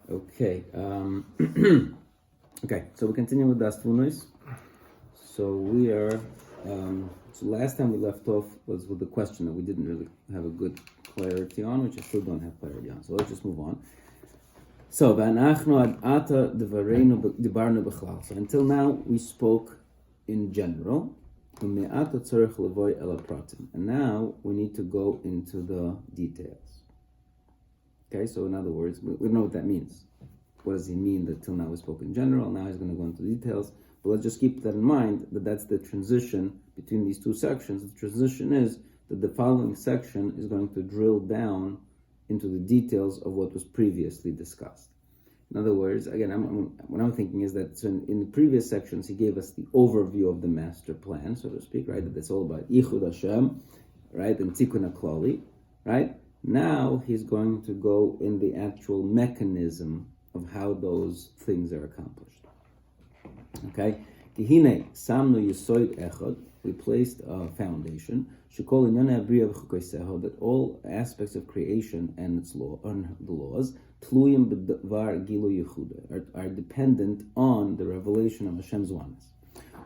Okay. Okay. So we continue with Daas Tevunos. So we are. So last time we left off was with the question that we didn't really have a good clarity on, which I still don't have clarity on. So let's just move on. So until now we spoke in general, and now we need to go into the details. Okay, so in other words, we know what that means. What does he mean that till now we spoke in general, now he's going to go into details. But let's just keep that in mind, that that's the transition between these two sections. The transition is that the following section is going to drill down into the details of what was previously discussed. In other words, again, what I'm thinking is that in the previous sections, he gave us the overview of the master plan, so to speak, right? That it's all about Ichud Hashem, right? And Tikkun HaKlali, right? Now he's going to go in the actual mechanism of how those things are accomplished. Okay? Kihine samnu yisoid echad. We placed a foundation. Shekol inyane abriya v'chukoseho, that all aspects of creation and its law, and the laws, tluyim b'dvar gilu yichuda, are dependent on the revelation of Hashem's oneness.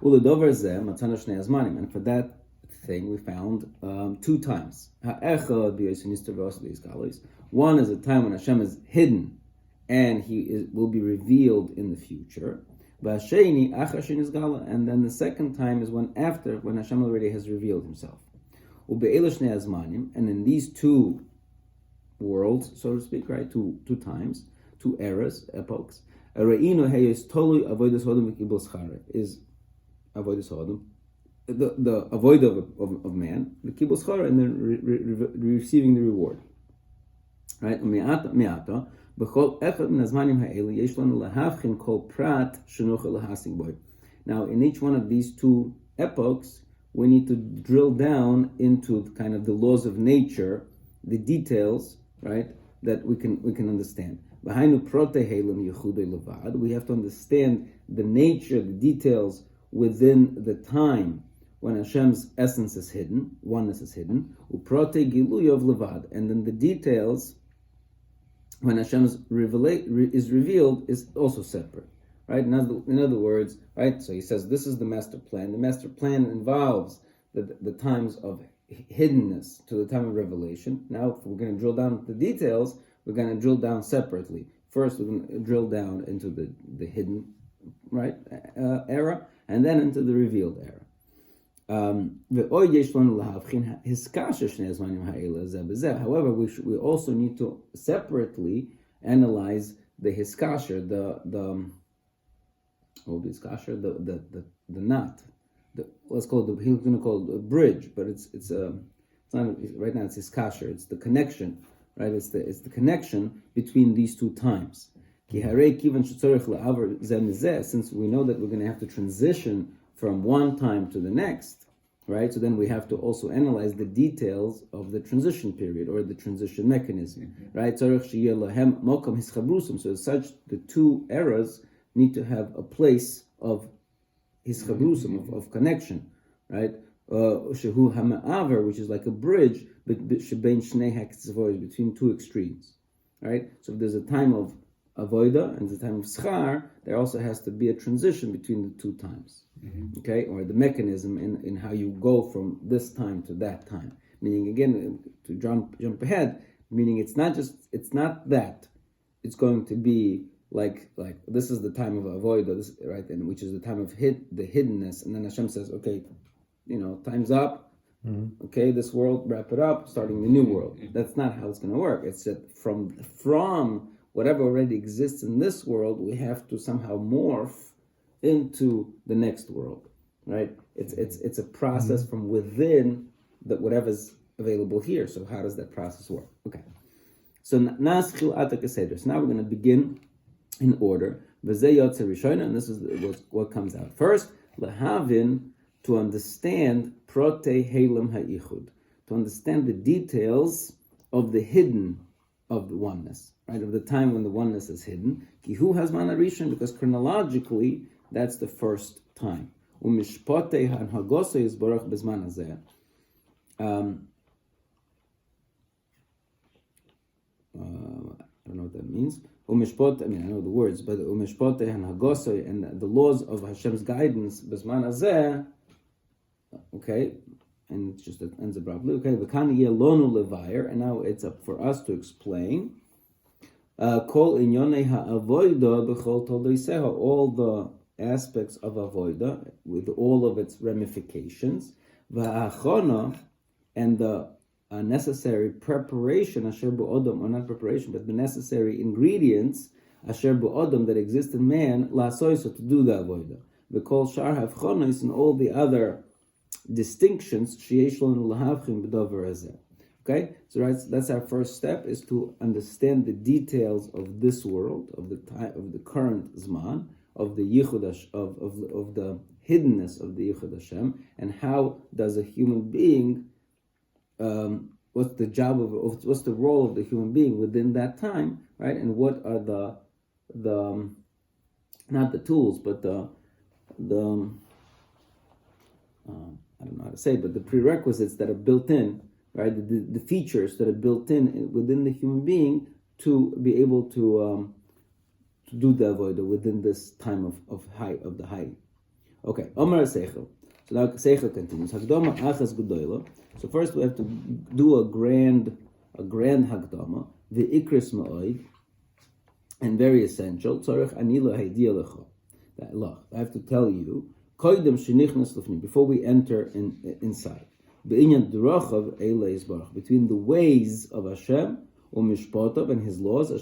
Uledover zeh matana shnei azmanim, and for that thing we found two times. Ha'echad b'yosinister v'osli iskalis. One is a time when Hashem is hidden, and he will be revealed in the future. And then the second time is when Hashem already has revealed himself. And in these two worlds, so to speak, right, two times, two eras, epochs, is avoidus hodom, the avoid of man, the kibbul schara, and then receiving the reward. Right? Now, in each one of these two epochs, we need to drill down into kind of the laws of nature, the details, right, that we can understand. We have to understand the nature, the details within the time when Hashem's essence is hidden, oneness is hidden, and then the details when Hashem is revealed is also separate, right? In other words, right? So he says this is the master plan. The master plan involves the times of hiddenness to the time of revelation. Now, if we're going to drill down the details, we're going to drill down separately. First, we're going to drill down into the hidden, right, era, and then into the revealed era. However, we also need to separately analyze the hiskasher, the knot. Let's call it he's going to call it a bridge, but it's not right now. It's hiskasher. It's the connection, right? It's the connection between these two times. Since we know that we're going to have to transition from one time to the next, right? So then we have to also analyze the details of the transition period or the transition mechanism, right? So as such, the two eras need to have a place of hischabrusim, of connection, right? Shehu hama'aver, which is like a bridge between two extremes, right? So if there's a time of avoida and the time of schar, there also has to be a transition between the two times, okay, or the mechanism in how you go from this time to that time. Meaning, again, to jump ahead, meaning it's not that it's going to be like this is the time of avoida, this, right, and which is the time of the hiddenness, and then Hashem says, okay, time's up. Okay, this world, wrap it up, starting the new world. That's not how it's going to work. It's that from whatever already exists in this world, we have to somehow morph into the next world, right? It's a process from within that whatever's available here. So how does that process work? Okay. So now we're going to begin in order. And this is what comes out. First, lehavin, to understand prote helam ha'ichud, to understand the details of the hidden of the oneness, right? Of the time when the oneness is hidden. Kihu hazman harishon, because chronologically that's the first time. Umishpote hanhagoso yizborach bezman hazeh. I don't know what that means. umishpot. I mean, I know the words, but umishpote and hagosoi and the laws of Hashem's guidance bezman hazeh. Okay, and it just ends abruptly. Okay, v'kan yelonu levayir, and now it's up for us to explain. Kol inyonei ha'avoida b'chol toldoiseha, all the aspects of avoida with all of its ramifications, v'achona, and the necessary preparation, asher bu'odom, or not preparation, but the necessary ingredients, asher bu'odom, that exist in man, la'asoiso, to do the avoida. V'kol shar ha'avchonos, and all the other distinctions, sheyesh lonu lahavchim b'dover hazeh. Okay, so that's our first step, is to understand the details of this world, of the time, of the current zman, of the yichud of the hiddenness of the yichud Hashem, and how does a human being, what's the job of what's the role of the human being within that time, right? And what are the not the tools, but the I don't know how to say it, but the prerequisites that are built in. Right, the features that are built in within the human being to be able to do the avodah within this time of the high. Okay, Omar Seichel. So now Seichel continues. Hagdama achas gedola. So first we have to do a grand hagdama, the ikris ma'oid, and very essential. Tzorech anila haydia lecha. I have to tell you, koidem shenichnas lefnim, before we enter inside. Between the ways of Hashem and His laws, right?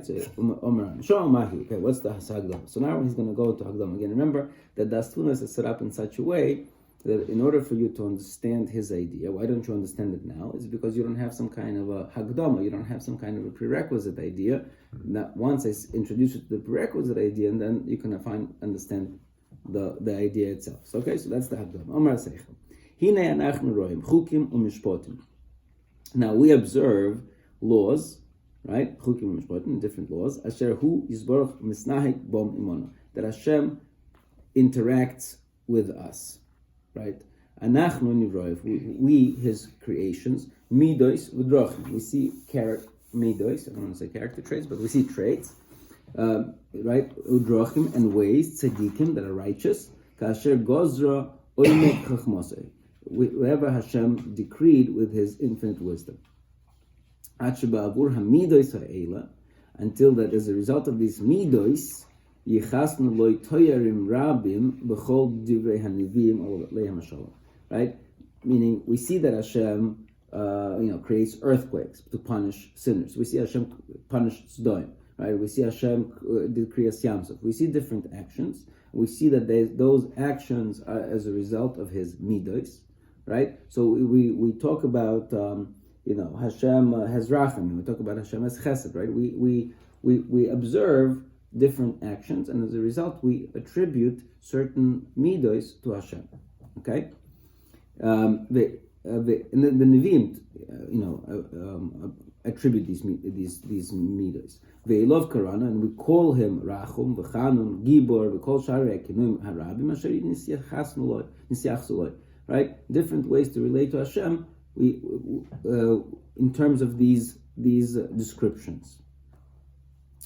So, okay, what's the Hagdama? So now he's going to go to Hagdama again. Remember that Daas Tevunos is set up in such a way that in order for you to understand his idea, why don't you understand it now? It's because you don't have some kind of a Hagdama, you don't have some kind of a prerequisite idea. Now, once I introduce you to the prerequisite idea, and then you can understand the idea itself. So, okay, so that's the Hagdama. Omar Seichel. Hine anachnu roim chukim umishpotim. Now we observe laws, right? Chukim umishpotim, different laws. Asher hu yisborach misnahik bom imona. That Hashem interacts with us, right? Anachnu nivroiv. We His creations. Midos v'drachim. We see midos. I don't want to say character traits, but we see traits. Right, udrachim, and ways, tzadikim, that are righteous, kasher gozra oimek chachmosei, whatever Hashem decreed with His infinite wisdom. Ba'avur hamidos ha'ela, until that as a result of these midos, yichasnu loy toyarim rabim b'chol divrei hanivim leihem hashalom. Right, meaning we see that Hashem, creates earthquakes to punish sinners. We see Hashem punish Sodom. Right, we see Hashem did Kriyas Yamsuf. We see different actions. We see that those actions are as a result of His midos, right? So we talk about Hashem has racham. We talk about Hashem has chesed, right? We observe different actions, and as a result, we attribute certain midos to Hashem. Okay, the Nevi'im, attribute these midos. Ve'ilov karana, and we call him Rachum, V'chanun, Gibor, V'kol Sharei Kinum Harabim Asher Nisiach. Right, different ways to relate to Hashem. We in terms of these descriptions.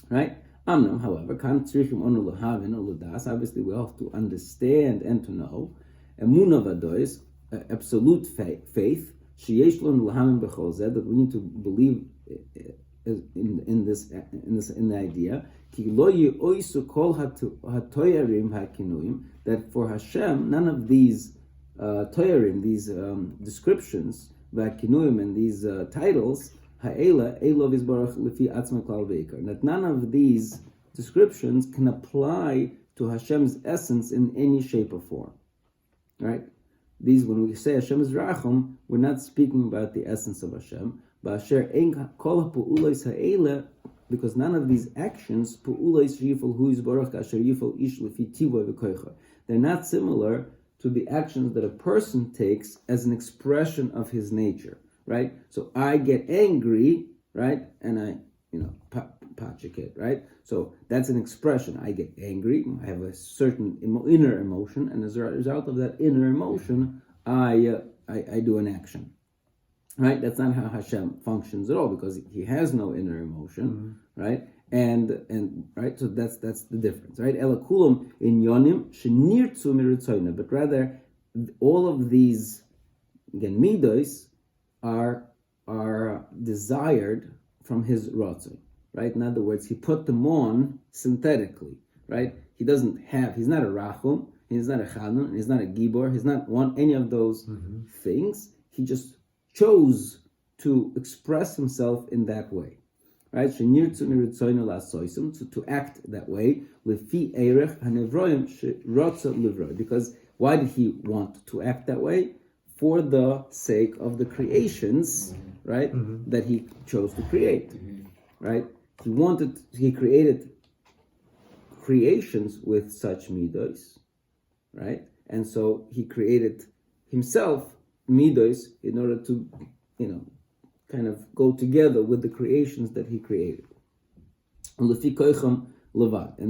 Right. Amnam, however, kan tzrichim onu lahavin or ladas. Obviously, we have to understand and to know. Emunah v'adois, absolute faith. Sheyesh lonu lahavin b'chol zeh, that we need to believe in the idea, ki lo yoisu kol hatoyarim hakinuim, that for Hashem none of these toyarim, these descriptions, vakinuim, and these titles, ha'ela elov yisbarach lefi atzma klal veikar, that none of these descriptions can apply to Hashem's essence in any shape or form. Right? These, when we say Hashem is Rachum, we're not speaking about the essence of Hashem. Because none of these actions, they're not similar to the actions that a person takes as an expression of his nature, right? So I get angry, right? And I, pachikit, right? So that's an expression. I get angry, I have a certain inner emotion, and as a result of that inner emotion, I do an action. right? That's not how Hashem functions at all, because he has no inner emotion, right? And right, so that's the difference, right? Elakulam in yonim shenirtzu miritzoyna, but rather all of these again midos are desired from his ratzon, right? In other words, he put them on synthetically, right? He's not a rachum, he's not a chanun, he's not a gibor, he's not any of those things. He just chose to express himself in that way, right? So to act that way, because why did he want to act that way? For the sake of the creations, right? That he chose to create, right? He created creations with such midos, right? And so he created himself midos in order to, kind of go together with the creations that he created. And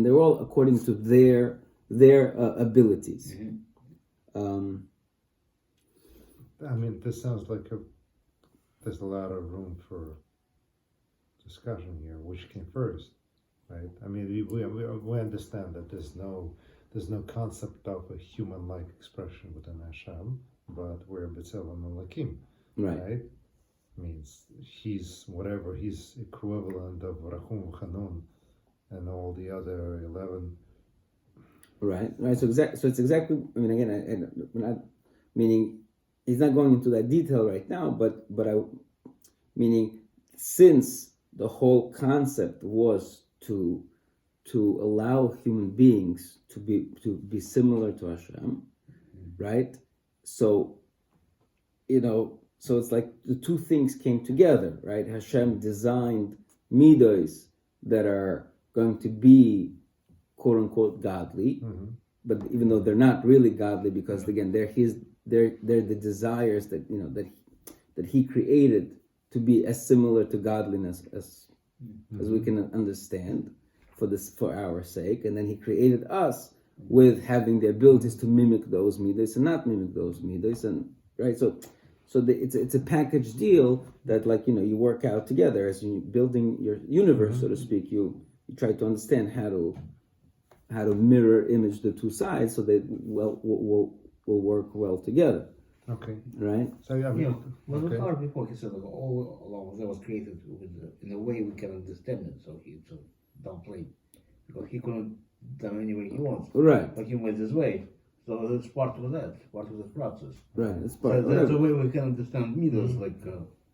they're all according to their abilities. This sounds like there's a lot of room for discussion here. Which came first, right? We understand that there's no concept of a human-like expression within Hashem, but we're B'Tselem Malakim, right? Means he's equivalent of Rachum, Chanun, and all the other 11. Right. So it's exactly. We're not meaning he's not going into that detail right now, but meaning since the whole concept was to allow human beings to be similar to Hashem, right? So, so it's like the two things came together, right? Hashem designed midos that are going to be quote unquote godly, but even though they're not really godly, because again they're the desires that that he created to be as similar to godliness as we can understand for our sake, and then he created us with having the abilities to mimic those midos and not mimic those midos, and right. So it's a package deal that you work out together as you building your universe, so to speak. You try to understand how to mirror image the two sides so they will work well together. Okay. Right. So when we started before, he said all along that was created in a way we can understand it. So he downplayed because he couldn't do any way he wants. Right. But he made his way. So that's part of that, part of the process. Right. That's part. So that's the way we can understand midos,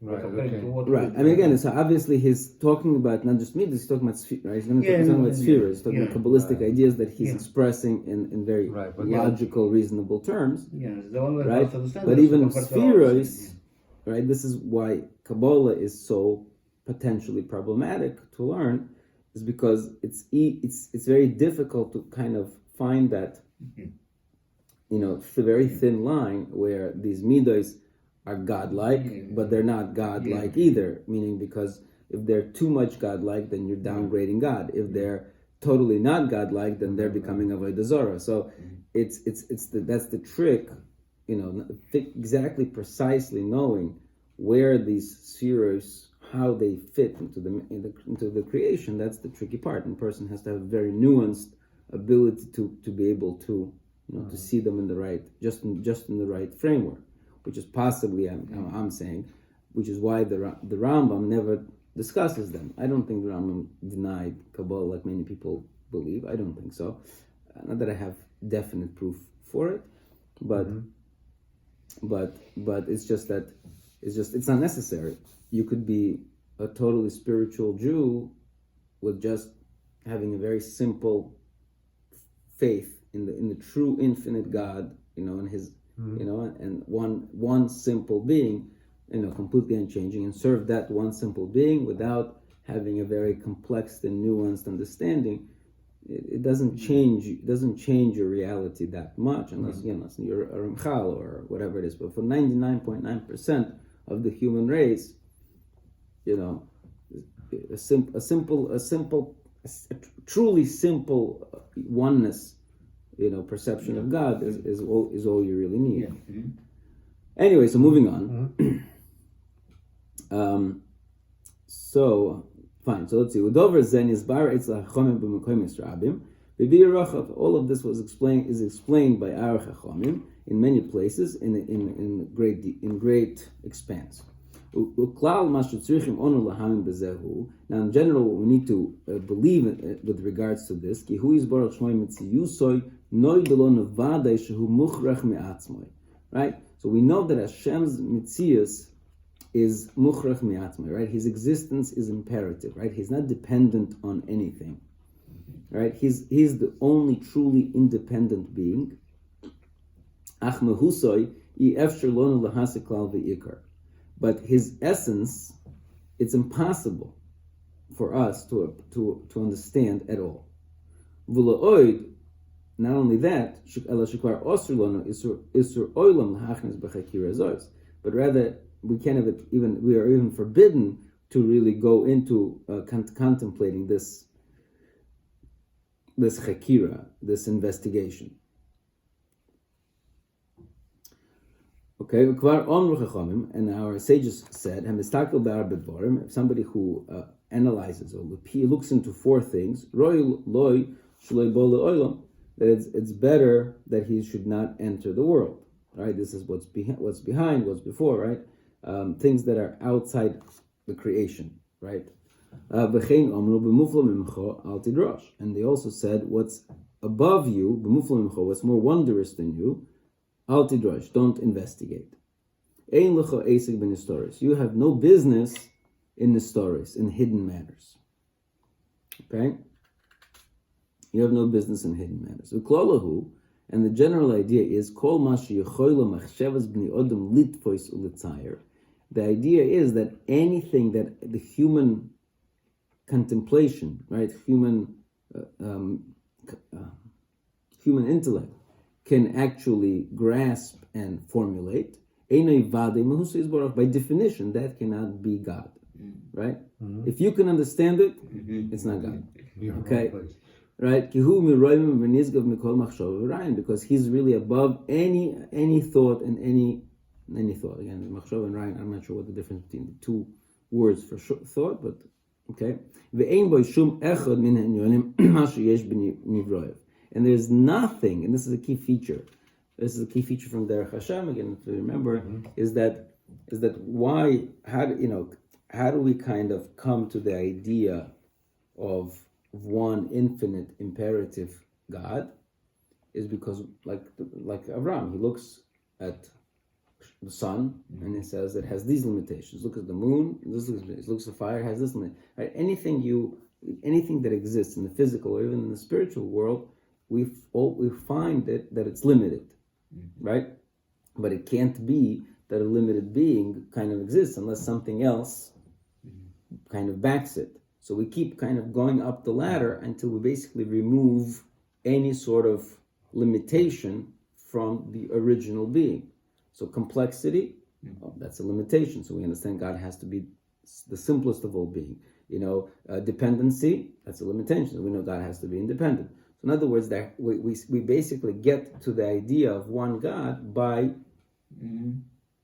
Right. compared to what. Right. Again, so obviously he's talking about not just midos, he's talking about right? He's talking about spheres, he's talking about Kabbalistic ideas that he's expressing in very logical, reasonable terms. The one right. But even spheres, right? This is why Kabbalah is so potentially problematic to learn, is because it's very difficult to kind of find that, it's a very thin line where these midos are godlike, but they're not godlike either. Meaning, because if they're too much godlike, then you're downgrading God. If they're totally not godlike, then they're becoming avodah zarah. So that's the trick, exactly precisely knowing where these spheres, how they fit into the creation. That's the tricky part. And a person has to have a very nuanced ability to be able to to see them in the right, just in the right framework. Which is possibly, I'm saying, which is why the Rambam never discusses them. I don't think the Rambam denied Kabbalah like many people believe. I don't think so. Not that I have definite proof for it, but it's just that it's not necessary. You could be a totally spiritual Jew with just having a very simple faith in the true infinite God, and his. And one simple being, completely unchanging, and serve that one simple being without having a very complex and nuanced understanding. It doesn't change. It doesn't change your reality that much, unless you're a Ramchal or whatever it is. But for 99.9% of the human race, a truly simple oneness. Perception of God is all you really need. Anyway, so moving on. So fine. So let's see. Udover zen is bar it's lachomim b'mekoyim yisrabim. All of this is explained by our chachomim in many places in great expanse. Now, in general, what we need to believe with regards to this, right? So we know that Hashem's mitzias is mukhrach mi'atzmai, right? His existence is imperative, right? He's not dependent on anything, right? He's the only truly independent being. But his essence, it's impossible for us to understand at all. Not only that, but rather we are even forbidden to really go into contemplating this chakira, this investigation. Okay, and our sages said, if somebody who analyzes or looks into four things, that it's better that he should not enter the world. Right? This is what's behind, what's before, right? Things that are outside the creation, right? And they also said, what's above you, what's more wondrous than you, Al tidrosh, don't investigate. Ein lecha esek b'nistoris. You have no business in nistoris, in hidden matters. Okay? You have no business in hidden matters. Uklolahu, and the general idea is, kol ma sheyechola machshavas b'ni odom litfois u'litzayir. The idea is that anything that the human contemplation, right, human intellect, can actually grasp and formulate, by definition, that cannot be God, right? Mm-hmm. If you can understand it, it's not God. Okay, right? Because he's really above any thought and any thought. Again, machshava and rayin, I'm not sure what the difference between the two words for thought, but okay. And there's nothing, and this is a key feature. This is a key feature from Derech Hashem. Again, to remember, is that why? How do we kind of come to the idea of one infinite imperative God? Is because like Avram, he looks at the sun and he says it has these limitations. Look at the moon. Looks at the fire. Has this limit. Right? Anything that exists in the physical or even in the spiritual world, we find that it's limited, right? But it can't be that a limited being kind of exists unless something else kind of backs it. So we keep kind of going up the ladder until we basically remove any sort of limitation from the original being. So complexity, that's a limitation. So we understand God has to be the simplest of all being. Dependency, that's a limitation. So we know God has to be independent. So in other words, that we basically get to the idea of one God by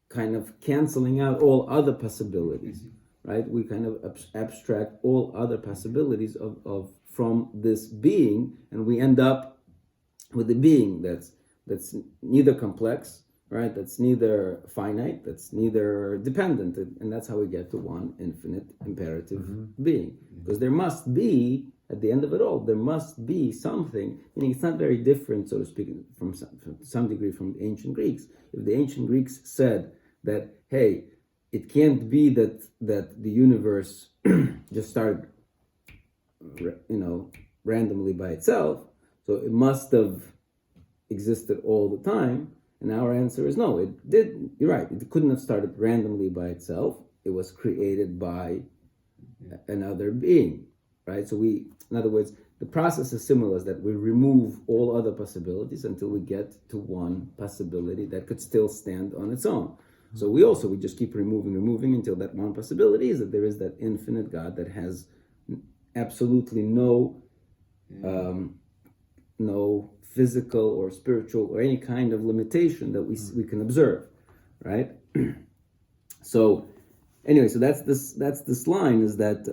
kind of canceling out all other possibilities, right? We kind of abstract all other possibilities of from this being, and we end up with a being that's neither complex, right? That's neither finite, that's neither dependent, and that's how we get to one infinite imperative being. Because there must be, at the end of it all, there must be something. Meaning, it's not very different, so to speak, from some degree from the ancient Greeks. If the ancient Greeks said that, hey, it can't be that the universe just started, randomly by itself, so it must have existed all the time. And our answer is no, it did. You're right. It couldn't have started randomly by itself. It was created by another being, right? So in other words, the process is similar, is that we remove all other possibilities until we get to one possibility that could still stand on its own. So we just keep removing until that one possibility is that there is that infinite God that has absolutely no physical or spiritual or any kind of limitation that we can observe, right? So Anyway, so that's this line is that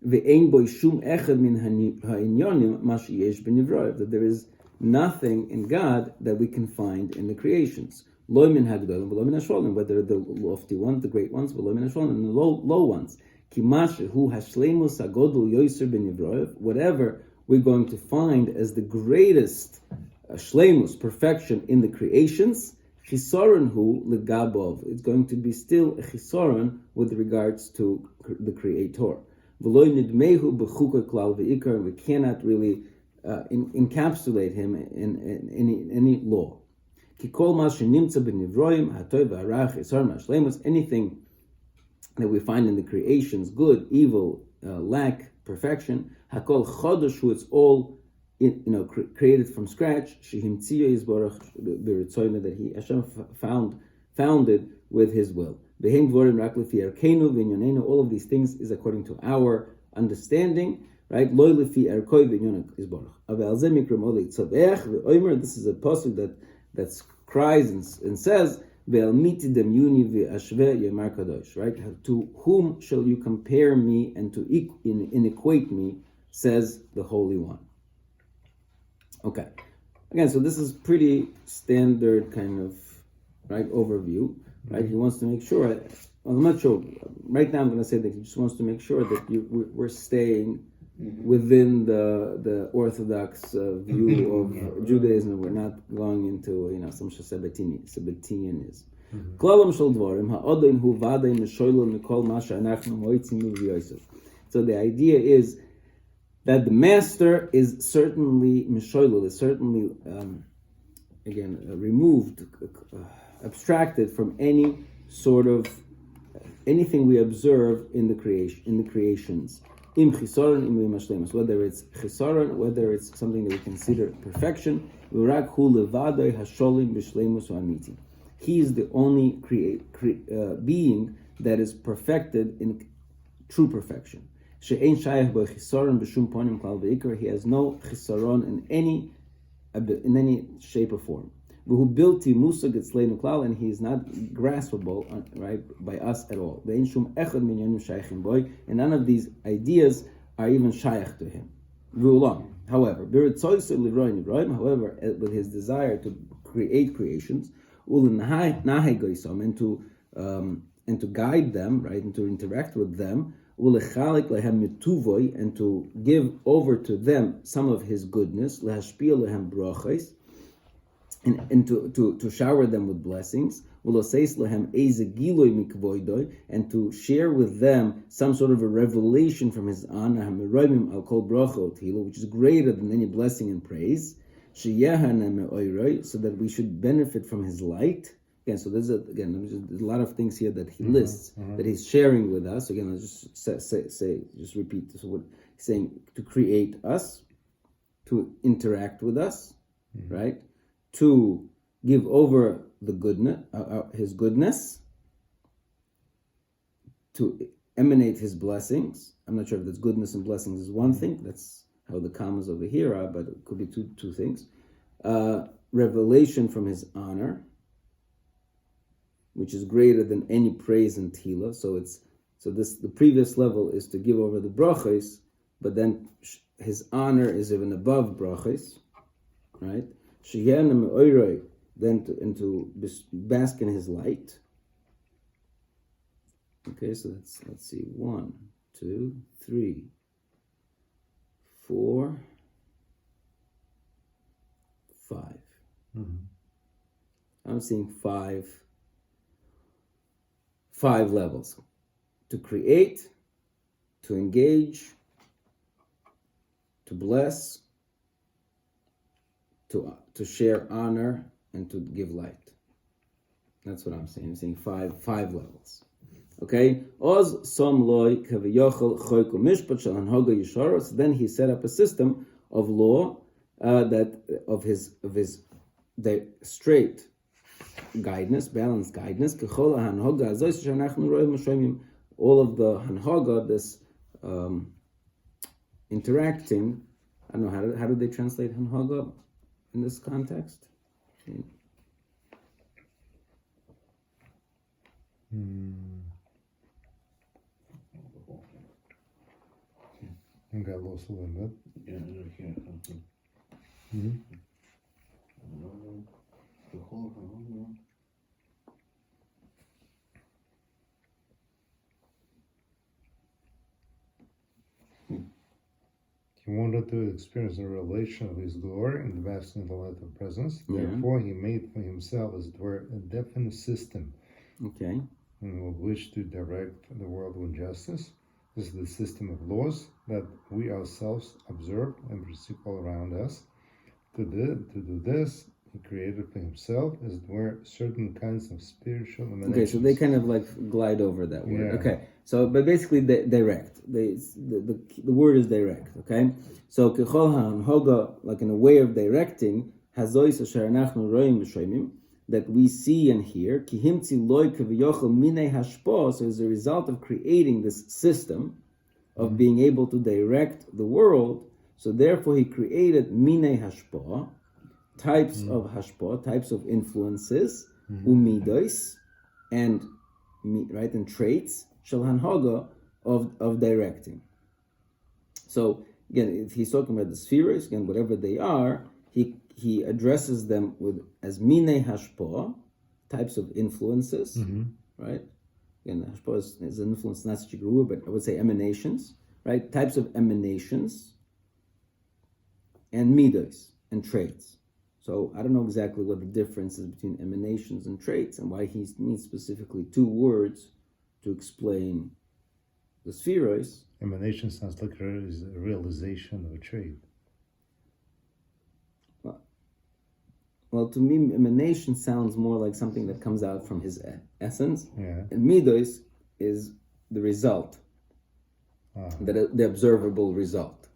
ve'ein bo shum echad min ha'inyonim ma sheyesh b'nivroiv, that there is nothing in God that we can find in the creations. Lo min hagdolim v'lo min hashvolim, whether the lofty ones, the great ones, v'lo min hashvolim, and the low ones. Ki ma shehu hashleimus hagodol yoser b'nivroiv, whatever we're going to find as the greatest shleimus, perfection in the creations, chisaron hu legabov, it's going to be still a chisaron with regards to the Creator. V'lo nidmehu b'chuka klal ve'ikar, and we cannot really encapsulate him in any law. Kikol ma shenimtza b'nivroim hatoy v'arach isar mashleimus, anything that we find in the creations, good, evil, lack, perfection, hakol chodoshu, it's all created from scratch. Shehimtziyo yizborach b'ritzoyna, that Hashem founded with His will. Behem dvorim rak lefi erkeinu v'inyoneinu, all of these things is according to our understanding. Right? Lo lefi erkoi v'inyonek yizborach. Aval ze mikra molei tzavech v'oimer, this is a pasuk that cries and says, Ve'al miti dem yuni v'ashve yemar kadosh. Right? To whom shall you compare me and to equate me, says the Holy One. Okay. Again, so this is pretty standard kind of overview. Right? He wants to make sure. Well, I'm not sure. Right now, I'm going to say that he just wants to make sure that we're staying within the Orthodox view of Judaism. We're not going into some Sabbatianism. So the idea is that the master is certainly mishoilel, is certainly removed, abstracted from any sort of anything we observe in the creations. Im chisaron, im mashlemus, whether it's chisaron, whether it's something that we consider perfection. V'rak hu levadai hasholim b'shlemus u'amiti. He is the only being that is perfected in true perfection. She'ein shayach bo chisaron b'shum ponim klal ve'ikar. He has no chisaron in any shape or form. V'hu bilti musag etzleinu klal, and he is not graspable, right, by us at all. Ve'ein shum echad min yonim shayachim boy, and none of these ideas are even shayach to him. V'ulam. However, however, with his desire to create creations, and to guide them, right, and to interact with them, and to give over to them some of his goodness, and to shower them with blessings, and to share with them some sort of a revelation from his honor, which is greater than any blessing and praise, so that we should benefit from his light. Again, so there's a lot of things here that he lists that he's sharing with us. Again, I'll just just repeat. So what he's saying: to create us, to interact with us, right? To give over the goodness, his goodness, to emanate his blessings. I'm not sure if that's goodness and blessings is one thing. That's how the commas over here are, but it could be two things. Revelation from his honor, which is greater than any praise and tila. The previous level is to give over the brachos, but then his honor is even above brachos, right? Then to bask in his light. Okay, so let's see, 1, 2, 3, 4, 5. I'm seeing five levels: to create, to engage, to bless, to share honor, and to give light. That's what I'm saying. I'm saying five levels. Okay? Oz som loy kaviyochel choyku mishpat shel hanhoga yisharos. Then he set up a system of law the straight guidance, balanced guidance. Kechol hanhoga azois shenachnu roim mashomim. All of the hanhoga, this interacting. I don't know how do they translate hanhoga in this context? I got lost a little bit. Yeah, here, something. Mm-hmm. He wanted to experience the revelation of his glory and the basking in the light of presence. Yeah. Therefore, he made for himself, as it were, a definite system Okay. with which to direct the world with justice. This is the system of laws that we ourselves observe and perceive all around us. To do this, he created for himself, as it were, certain kinds of spiritual emanations. Okay, so they kind of like glide over that word. Yeah. Okay, so but basically direct. The word is direct. Okay, so kechol ha'anhoga, like in a way of directing, hazois asher anachnu roim v'shoimim, that we see and hear. Ki himtzi loy kevyochel minei hashpo. So as a result of creating this system of being able to direct the world, so therefore he created minei hashpo, types of hashpah, types of influences, umidos, and right, and traits, shel hanhaga, of directing. So again, if he's talking about the spheres, again, whatever they are, he addresses them with as minei hashpah, types of influences, right? Again, hashpah is an influence, not such a good word, but I would say emanations, right? Types of emanations, and midos, and traits. So I don't know exactly what the difference is between emanations and traits, and why he needs specifically two words to explain the spheroids. Emanation sounds like a realization of a trait. Well, to me, emanation sounds more like something that comes out from his essence, Yeah. and midos is the result, the observable result.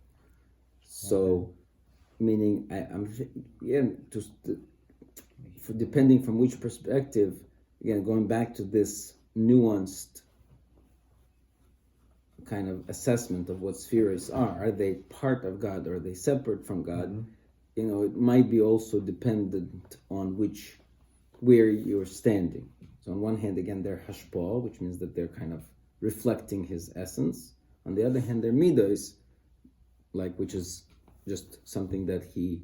So, meaning, depending from which perspective, again, going back to this nuanced kind of assessment of what spheres are they part of God or are they separate from God? It might be also dependent on where you're standing. So on one hand, again, they're hashpah, which means that they're kind of reflecting his essence. On the other hand, they're midos, which is just something that he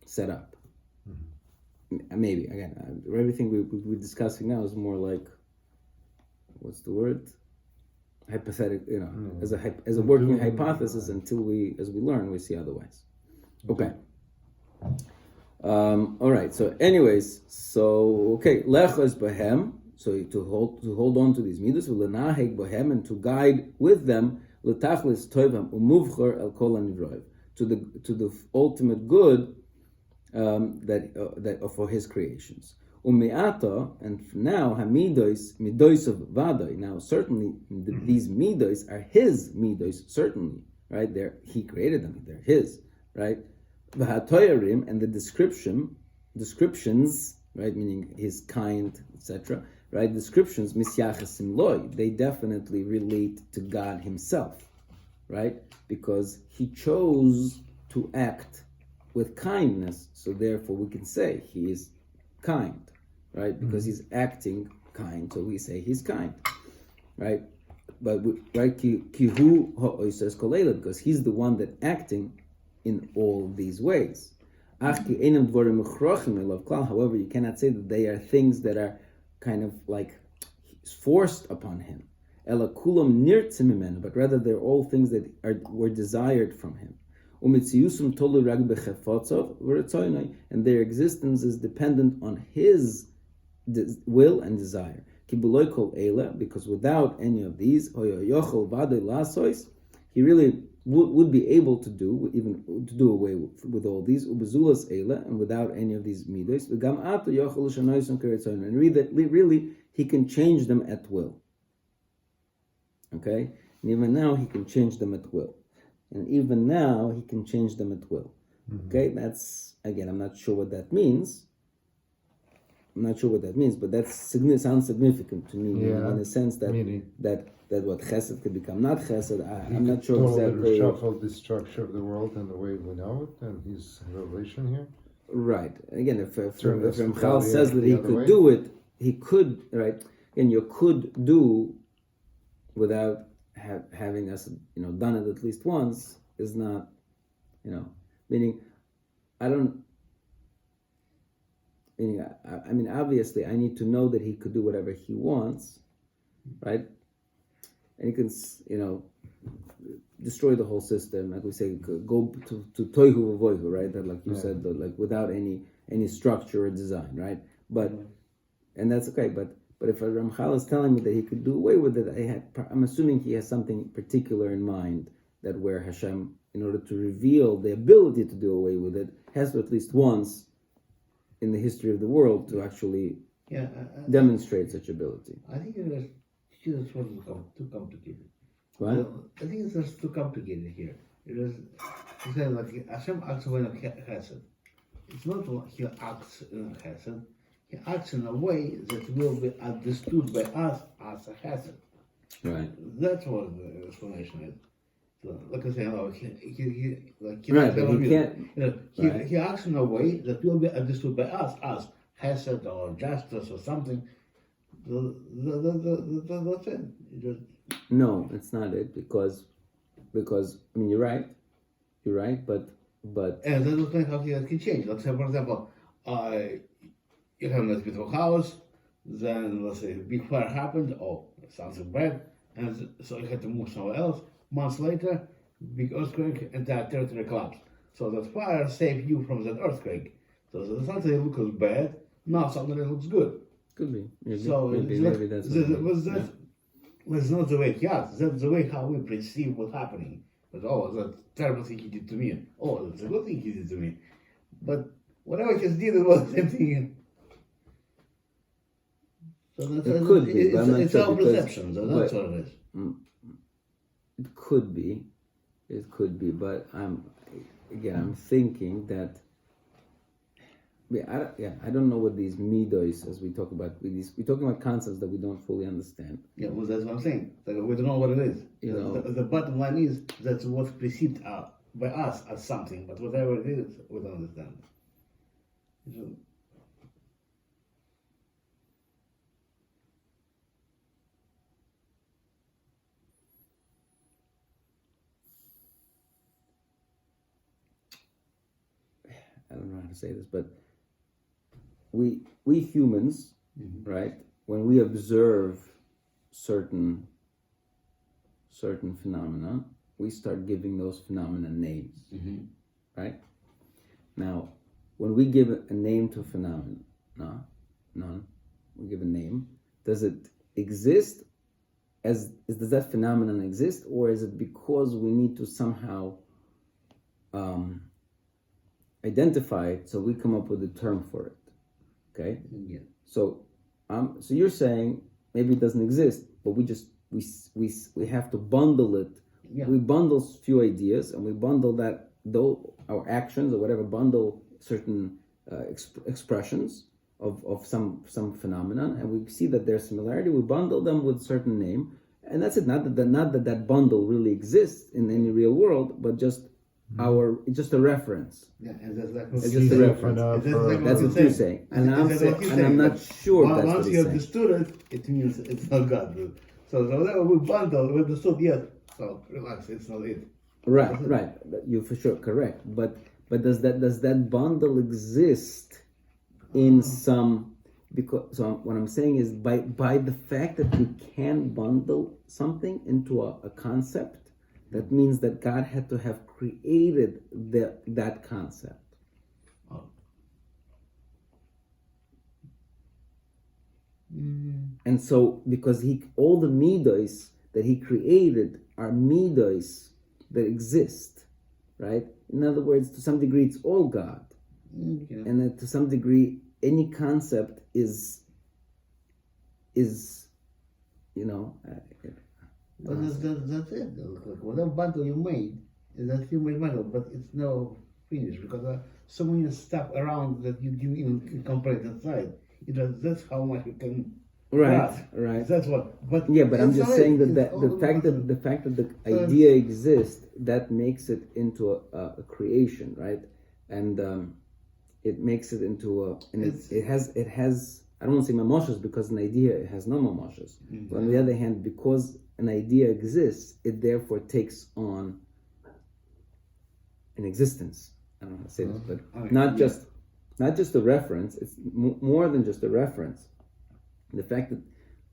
set up. Maybe, again, everything we're discussing now is more like, what's the word? Hypothetic, as a working hypothesis until as we learn, we see otherwise. Okay. All right. So, anyways, lech es behem. So to hold on to these midos, ulenaheg behem, and to guide with them letachlis toivem umuvcher el kol hanivroiv, to the ultimate good that for his creations. Umeata, and now midos of vadai. Now certainly these midos are his midos. Certainly, right? He created them. They're his, right? V'hatoyarim, and the descriptions, right? Meaning his kind, etc. Right? Descriptions misyachasim loy. They definitely relate to God Himself, right? Because He chose to act with kindness, so therefore we can say He is kind, right? Because He's acting kind, so we say He's kind, right? But right, kihu ha'oisas koleila, because He's the one that acting in all these ways. However, you cannot say that they are things that are kind of like forced upon Him. But rather they're all things that were desired from Him. And their existence is dependent on His will and desire. Because without any of these, He really would be able to do away with all these, and without any of these midos. And really, He can change them at will. Okay? And even now, He can change them at will. Okay? That's, again, I'm not sure what that means. But that sounds significant to me, in a sense that what chesed could become not chesed. I'm not sure exactly. Reshuffle the structure of the world and the way we know it, and his revelation here. Right. Again, if Ramchal says that he could do it, he could, right? and you could do without having us, done it at least once is not, meaning I don't. Meaning, I mean, obviously, I need to know that he could do whatever he wants, right? And he can, destroy the whole system, like we say, go to toihu v'voihu, right? That, like you said, like without any structure or design, right? But and that's okay. But if a Ramchal is telling me that he could do away with it, I'm assuming he has something particular in mind, that where Hashem, in order to reveal the ability to do away with it, has to at least once in the history of the world to actually demonstrate such ability. I think it is just too complicated. What? I think it's just too complicated here. It is, he said, like, Hashem acts when a chesed. It's not like he acts in a chesed. He acts in a way that will be understood by us as a chesed. Right. That's what the explanation is. So, like I said, Right, but he can't. He acts in a way that will be understood by us as chesed or justice or something. That's it. No, it's not it, because I mean, you're right, but And that's the thing how he can change. Let's say, for example, you have a nice beautiful house, then let's say a big fire happened, something bad, and so you had to move somewhere else. Months later, big earthquake, entire territory collapsed. So that fire saved you from that earthquake. So the something looks bad, now suddenly it looks good. could be. Maybe, So maybe that's what it is. That's not the way he acts. That's the way how we perceive what's happening. But that's terrible thing he did to me. Oh, that's a good thing he did to me. But whatever he did, it was the same thing. So It could be, but I'm not it's sure our because- perception. So that's what it is. It could be, but I'm thinking that. I don't know what these midos, as we talk about, we're talking about concepts that we don't fully understand. Yeah, well, that's what I'm saying. Like, we don't know what it is. The bottom line is that's what's perceived by us as something, but whatever it is, we don't understand. So, I don't know how to say this, but we humans, right? When we observe certain phenomena, we start giving those phenomena names, right? Now, when we give a name to a phenomenon, we give a name. Does it exist? Does that phenomenon exist, or is it because we need to somehow identify it, so we come up with a term for it? Okay. yeah. So you're saying maybe it doesn't exist, but we have to bundle it. Yeah. We bundle few ideas, and we bundle that, though our actions or whatever, bundle certain expressions of some phenomenon, and we see that there's similarity. We bundle them with certain name, and that's it. Not that bundle really exists in any real world, but just just a reference. Yeah, and that's like It's just a reference. That's what you're saying, and I'm not sure that's what once he's you saying. understood it means it's not God. So whatever we bundle, we understood. Yes. So relax, it's not it. Right. You're for sure correct. But does that bundle exist in some? Because what I'm saying is by the fact that we can bundle something into a concept, that means that God had to have created that concept. Oh. And so, because all the midos that he created are midos that exist, right? In other words, to some degree, it's all God, and that to some degree, any concept is But that's it. Like, whatever bundle you made, that's human bundle, but it's no finish because so many stuff around that you didn't even comprehend inside. That's how much you can. right. That's what. But Yeah, but I'm it's just not saying it. that It's the all fact bundle. that the idea exists, that makes it into a creation, right? And it makes it into and it has I don't want to say mamashas because an idea has no mamashas. But on the other hand, because an idea exists, it therefore takes on an existence. I don't know how to say this, but not just a reference. It's more than just a reference. The fact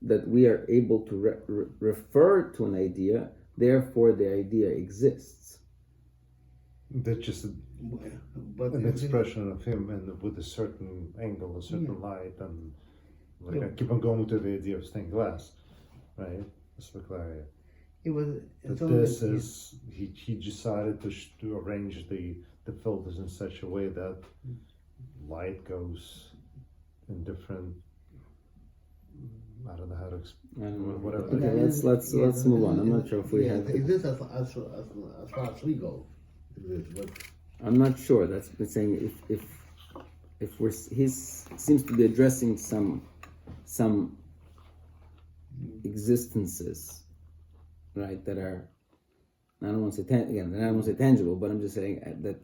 that we are able to refer to an idea, therefore the idea exists. That's just an expression of him, and with a certain angle, a certain light, and like I keep on going to the idea of stained glass, right? That's the clarity. He decided to arrange the filters in such a way that light goes in different. I don't know how to explain. Whatever. Okay, let's move on. I'm not sure if we have. This as far as we go. But I'm not sure. That's been saying if we're he seems to be addressing some existences, right? That are, I don't want to say I don't want to say tangible, but I'm just saying that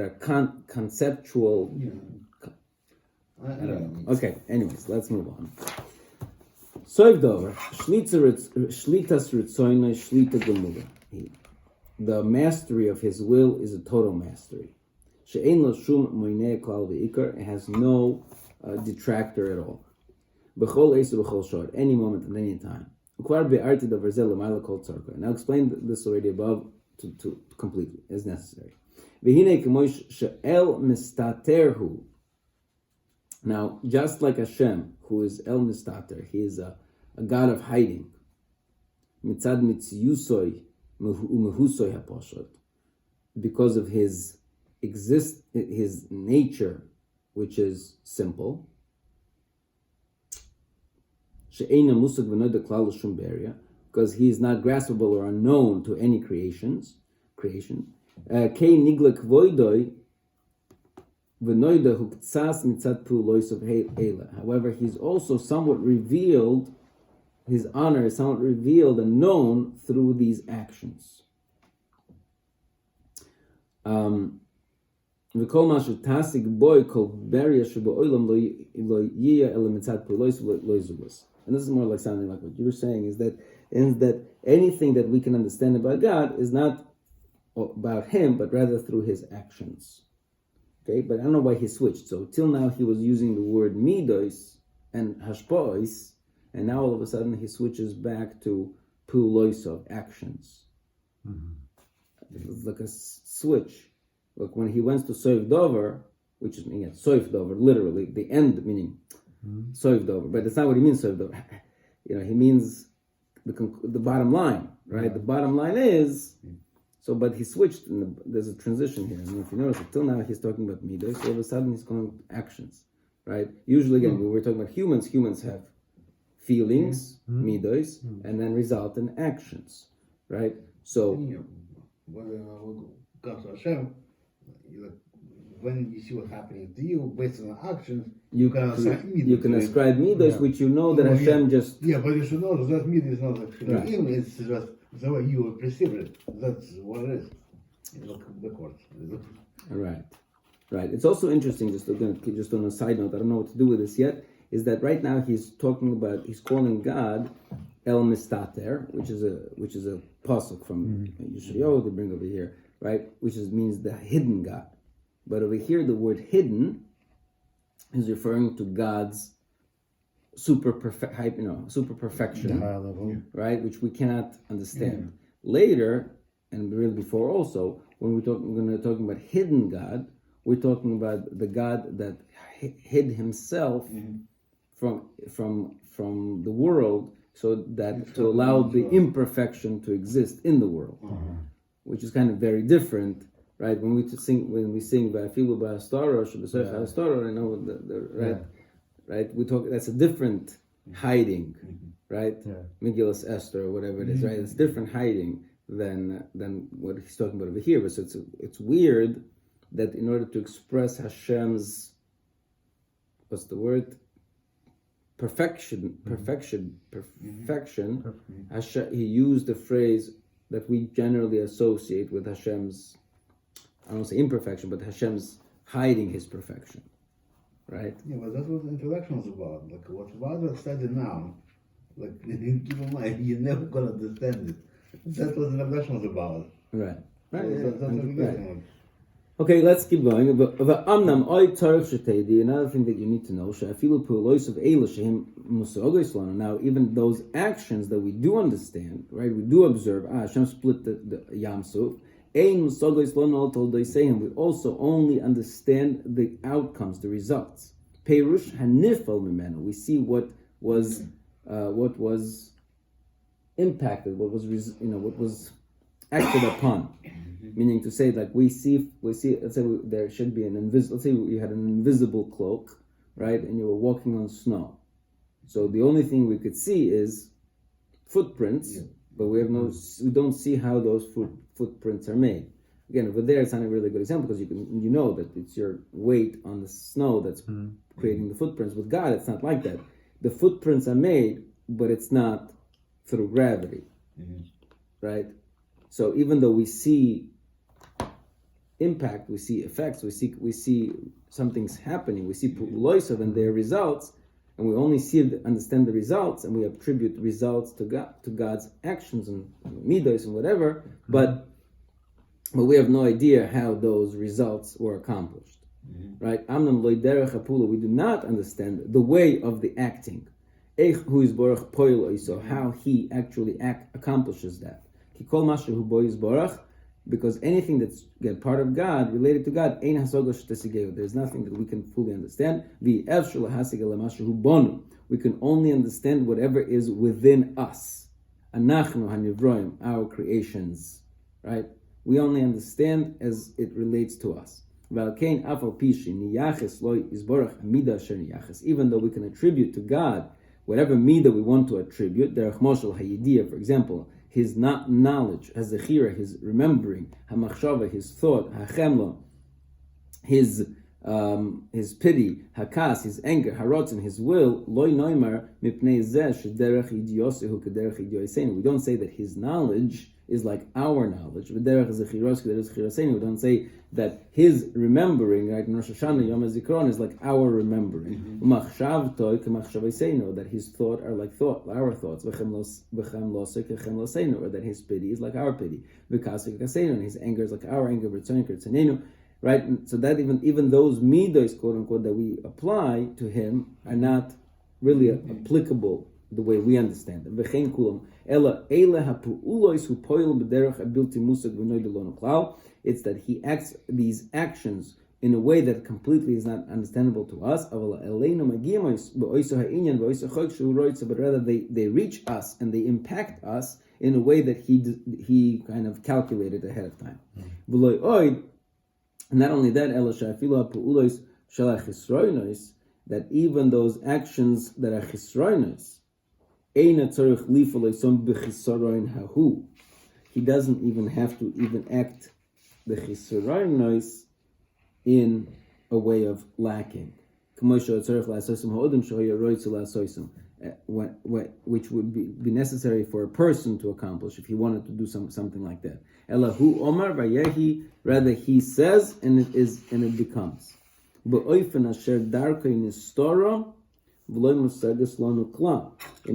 are conceptual. I don't know. Okay. Anyways, let's move on. Soiv dover shlitas ritzoynoi shlita gemura. The mastery of his will is a total mastery. She'ein lo shum moinei klal ve'ikar. It has no detractor at all. B'chol esu b'chol shor. Any moment at any time. Ukvar be'arti davar zeh l'mayla kol tzarka. Now explain this already above to completely as necessary. V'hinei k'moish she'el mistaterhu. Now, just like Hashem, who is El Mistater, he is a God of hiding. Mitzad mitziyusoi umehusoi haposhot. Because of his nature, which is simple. She'eina musag v'noda klal l'shum beria, because he is not graspable or unknown to any creation. Kei niglek voidoi. However, he's also somewhat revealed, his honor is somewhat revealed and known through these actions. And this is more like sounding like what you're saying, is that anything that we can understand about God is not about him, but rather through his actions. Okay, but I don't know why he switched. So till now he was using the word midos and hashpois, and now all of a sudden he switches back to puloisov, actions. It's like a switch. Like when he went to soif dover, which is soif dover, literally the end meaning soif dover, but that's not what he means soif dover. He means the bottom line, right? Yeah. The bottom line is. So, but he switched, there's a transition here. I mean, if you notice, till now he's talking about midos, so all of a sudden he's going actions, right? Usually, again, when we're talking about humans have feelings, midos, and then result in actions, right? So, when God to Hashem, when you see what's happening to you, based on the actions, you can ascribe midos, which you know that Hashem just... Yeah, but you should know that midos is not actually him, it's just the way you perceive it. That's what it is. You look backwards. Right. It's also interesting, just on a side note, I don't know what to do with this yet, is that right now he's calling God El Mistater, which is a pasuk from Yisrael they bring over here, right? Which means the hidden God. But over here, the word hidden is referring to God's super perfection, right? Which we cannot understand. Later, and really before also, when we're talking about hidden God, we're talking about the God that hid himself from the world, so that to allow the imperfection to exist in the world, which is kind of very different, right? When we sing "Va'afilu ba'astara," I know right. Right, we talk. That's a different hiding, right? Megillas Esther or whatever it is, right? It's different hiding than what he's talking about over here. But so it's weird that in order to express Hashem's, what's the word? Perfection. Hashem, he used the phrase that we generally associate with Hashem's, I don't want to say imperfection, but Hashem's hiding his perfection. right? Yeah, but that's what the introduction was about. Like what Vada studied now, like keep in mind, you're never gonna understand it. That's what the introduction was about. Right. Right. So Yeah. that's what we're getting at. Okay, let's keep going. Another thing that you need to know, now even those actions that we do understand, right? We do observe, Hashem split the Yamsuf. We also only understand the outcomes, the results. Perush hanifal mimenu. We see what was impacted, what was acted upon. Meaning to say, like we see. Let's say there should be an invisible. Let's say you had an invisible cloak, right, and you were walking on snow. So the only thing we could see is footprints, but we don't see how those footprints are made. Again, over there, it's not a really good example because you know that it's your weight on the snow that's creating the footprints. With God, it's not like that. The footprints are made, but it's not through gravity, right? So even though we see impact, we see effects, we see something's happening, we see pu'uloisav and their results, and we only understand the results, and we attribute results to God's actions and midos and whatever, but we have no idea how those results were accomplished, right? Amnam loy derech hapula, we do not understand the way of the acting, hu is borach poil oiso, how he actually accomplishes that. Kikol mashu hu boy is borach, because anything that's part of God, related to God, there's nothing that we can fully understand. We can only understand whatever is within us. Our creations, right? We only understand as it relates to us. Even though we can attribute to God whatever midah we want to attribute, for example, his knowledge, his zechira, his remembering, hamachshava, his thought, hachemla, his pity, hakas, his anger, harotzin, his will, loy noimar mipnei zeh shederech idiosehu kederech idioseinu. We don't say that his knowledge is like our knowledge. We don't say that his remembering, right, Rosh Hashanah, Yom HaZikaron, is like our remembering. That his thought are like our thoughts. Or that his pity is like our pity. And his anger is like our anger. Right? And so that even those midos, quote unquote, that we apply to him are not really applicable the way we understand it. It's that he acts these actions in a way that completely is not understandable to us. But rather they reach us and they impact us in a way that he kind of calculated ahead of time. And not only that, that even those actions that are chisroinos, he doesn't even have to even act the chisroinos in a way of lacking. Which would be necessary for a person to accomplish if he wanted to do something like that. Elahu Omar Vayehi, rather he says and it becomes. In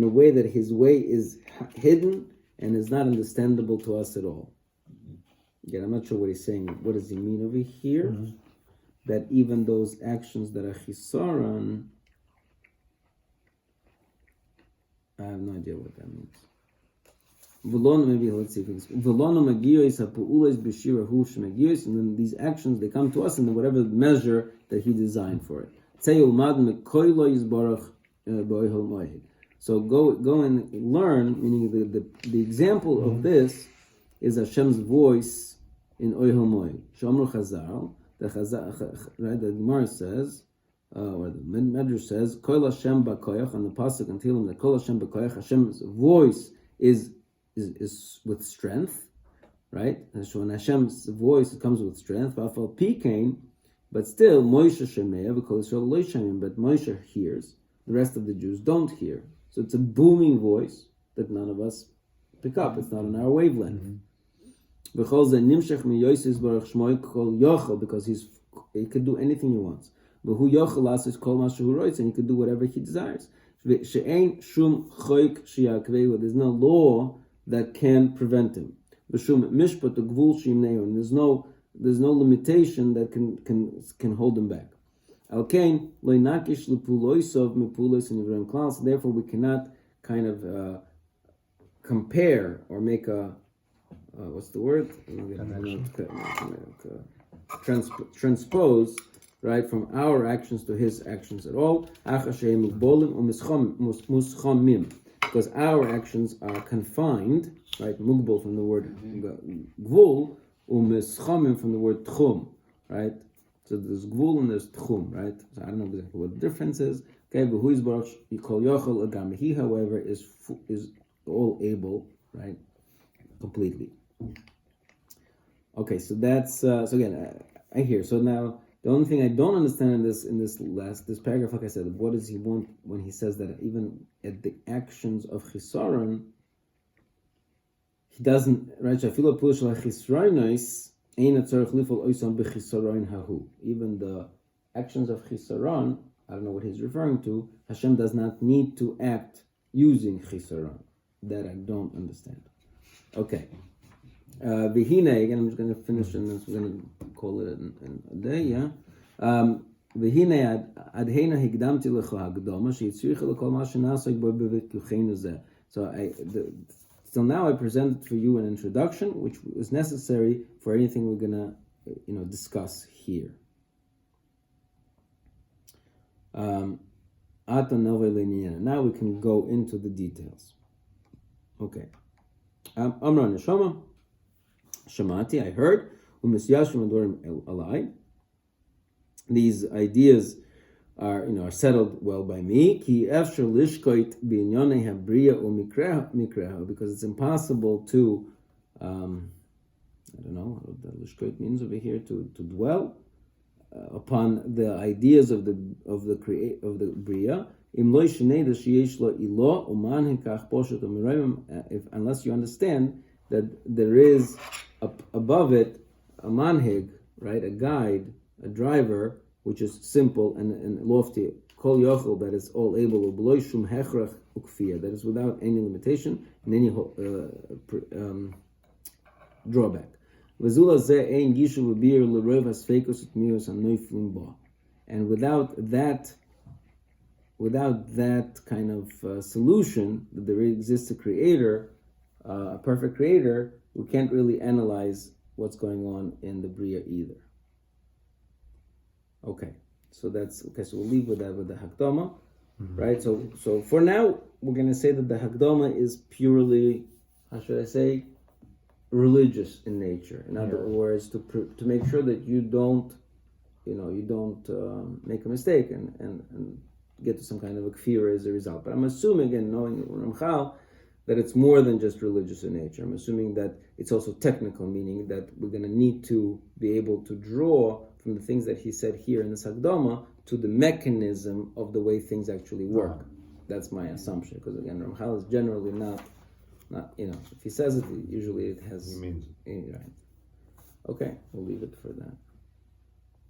a way that his way is hidden and is not understandable to us at all. Again, I'm not sure what he's saying. What does he mean over here? That even those actions that are chisaron, I have no idea what that means. Maybe let's see if it's and then these actions, they come to us in whatever measure that he designed for it. So go and learn, meaning the example of this is Hashem's voice in Oyhel Moed. Shomru Chazal, the Gemara says, or the Medrash says, Kol Hashem b'koyach, on the pasuk in Tehillim, that Kol Hashem b'koyach, Hashem's voice is with strength, right? And so when Hashem's voice comes with strength, V'afal Pikein, but still Moshe Shemeh, v'Kol Yisrael lo Shemim, but Moshe hears, the rest of the Jews don't hear. So it's a booming voice that none of us pick up. It's not on our wavelength. Because he could do anything he wants. V'hu yochel lasis kol ma shehu roitz, and he could do whatever he desires. She'ein shum choik sheyakveihu, there's no law that can prevent him. V'shum mishpat gvul shimneihu, and there's no limitation that can hold him back. Alkein lo nakish lepuloisov mepulos nivrim klal. So therefore, we cannot kind of compare or make a what's the word? Transpose, right, from our actions to his actions at all. Because our actions are confined, right? Mugbal from the word gvul, umischamim from the word tchum, right? So there's gvul and there's tchum, right? So I don't know exactly what the difference is. Okay, but who is baruch yikol yochel agam? He, however, is all able, right? Completely. Okay, so that's so again, I hear. So now the only thing I don't understand in this paragraph, like I said, what does he want when he says that even at the actions of chisaron, he doesn't, right? Even the actions of chisaron, I don't know what he's referring to. Hashem does not need to act using chisaron. That I don't understand. Okay. V'hinei, again, I'm just going to finish and then we're going to call it a day, yeah? V'hinei adheina higdamti lecha hagdoma sheyitzricha lekol ma shenasok bo b'vikucheinu zeh. So now I presented for you an introduction, which is necessary for anything we're going to, discuss here. Now we can go into the details. Okay. Amra neshama. Shamati, I heard. These ideas are settled well by me. Because it's impossible to, I don't know what the lishkoit means over here, to dwell upon the ideas of the bria. Unless you understand that there is above it a manhig, right, a guide, a driver, which is simple and lofty, kol yochel, that is all able, that is without any limitation and any drawback. And without that kind of solution, that there exists a creator, a perfect creator, we can't really analyze what's going on in the Bria either. Okay, so we'll leave with that, with the Hakdama, right? So for now, we're going to say that the Hakdama is purely, how should I say, religious in nature. In other words, to make sure that you don't make a mistake and get to some kind of a kfir as a result. But I'm assuming, again, knowing Ramchal, that it's more than just religious in nature. I'm assuming that it's also technical, meaning that we're going to need to be able to draw from the things that he said here in the Hakdama to the mechanism of the way things actually work. That's my assumption, because again, Ramchal is generally not, if he says it, usually it has... He means it. Right. Okay, we'll leave it for that.